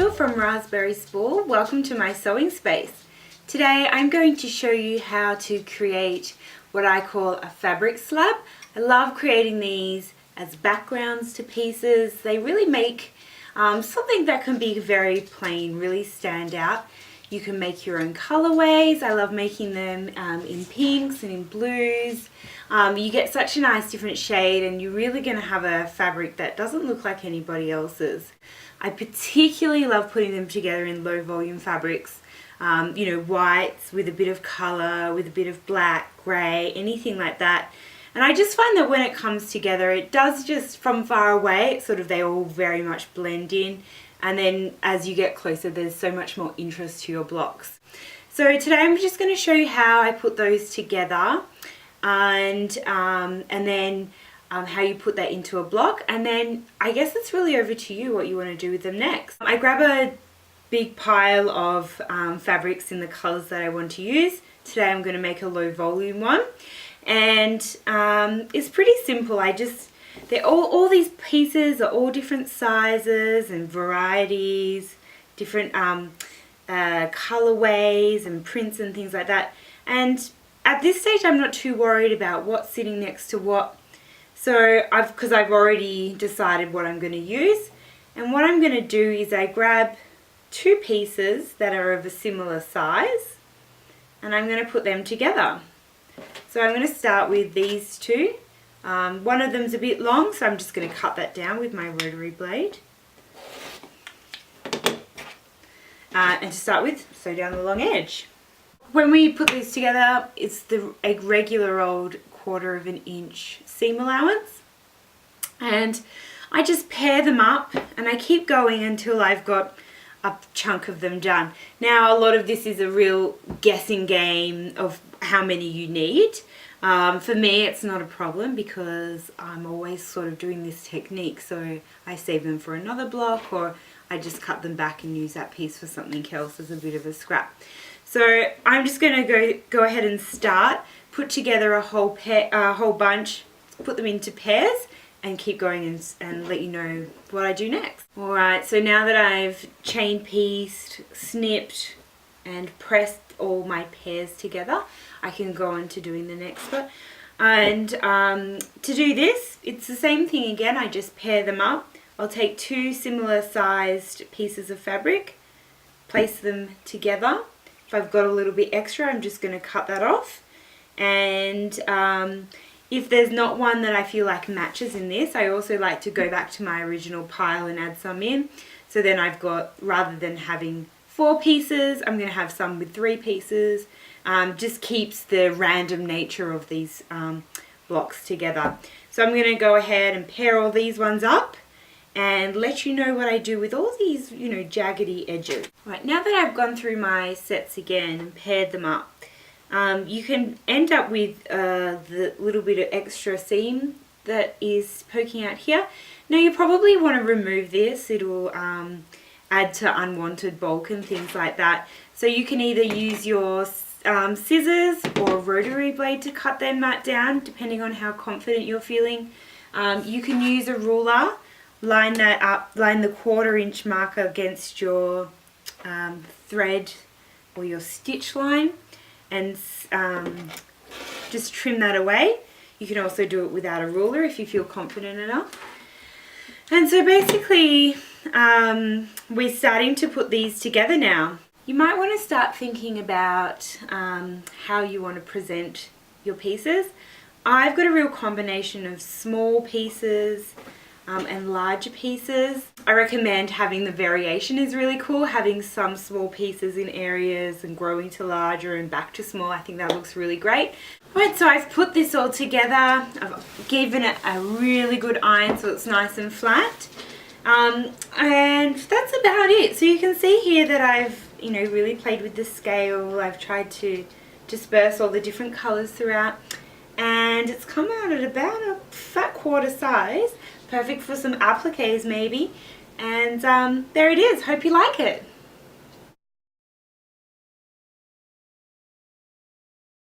Crystal from Raspberry Spool. Welcome to my sewing space. Today I'm going to show you how to create what I call a fabric slab. I love creating these as backgrounds to pieces. They really make something that can be very plain really stand out. You can make your own colorways. I love making them in pinks and in blues. You get such a nice different shade and you're really going to have a fabric that doesn't look like anybody else's. I particularly love putting them together in low volume fabrics, whites with a bit of color, with a bit of black, grey, anything like that. And I just find that when it comes together, it does just from far away, they all very much blend in. And then as you get closer, there's so much more interest to your blocks. So today I'm just going to show you how I put those together and then how you put that into a block, and then I guess it's really over to you what you want to do with them next. I grab a big pile of fabrics in the colors that I want to use. Today I'm going to make a low volume one, and it's pretty simple. They're all these pieces are all different sizes and varieties, different colorways and prints and things like that. And at this stage I'm not too worried about what's sitting next to what. So because I've already decided what I'm going to use, and what I'm going to do is I grab two pieces that are of a similar size and I'm going to put them together. So I'm going to start with these two. One of them's a bit long, so I'm just going to cut that down with my rotary blade. And to start with, sew down the long edge. When we put these together, it's a regular old 1/4 of an inch seam allowance, and I just pair them up and I keep going until I've got a chunk of them done. Now a lot of this is a real guessing game of how many you need. For me it's not a problem because I'm always doing this technique, so I save them for another block, or I just cut them back and use that piece for something else as a bit of a scrap. So I'm just going to go ahead and start, put together a whole bunch, put them into pairs, and keep going and let you know what I do next. Alright, so now that I've chain pieced, snipped and pressed all my pairs together, I can go on to doing the next one. And to do this, it's the same thing again. I just pair them up. I'll take two similar sized pieces of fabric, place them together. If I've got a little bit extra, I'm just going to cut that off. And if there's not one that I feel like matches in this, I also like to go back to my original pile and add some in. So then I've got, rather than having 4 pieces, I'm going to have some with 3 pieces. Just keeps the random nature of these blocks together. So I'm going to go ahead and pair all these ones up and let you know what I do with all these, jaggedy edges. Right, now that I've gone through my sets again and paired them up, you can end up with the little bit of extra seam that is poking out here. Now you probably want to remove this. It'll add to unwanted bulk and things like that. So you can either use your scissors or rotary blade to cut them down, depending on how confident you're feeling. You can use a ruler, line that up, line the 1/4 inch marker against your thread or your stitch line, and just trim that away. You can also do it without a ruler if you feel confident enough. And so basically we're starting to put these together now. You might want to start thinking about how you want to present your pieces. I've got a real combination of small pieces and larger pieces. I recommend having the variation is really cool, having some small pieces in areas and growing to larger and back to small. I think that looks really great. Right, so I've put this all together. I've given it a really good iron so it's nice and flat. And that's about it. So you can see here that I've really played with the scale. I've tried to disperse all the different colors throughout, and it's come out at about a fat 1/4 size. Perfect for some appliques maybe. And there it is. Hope you like it.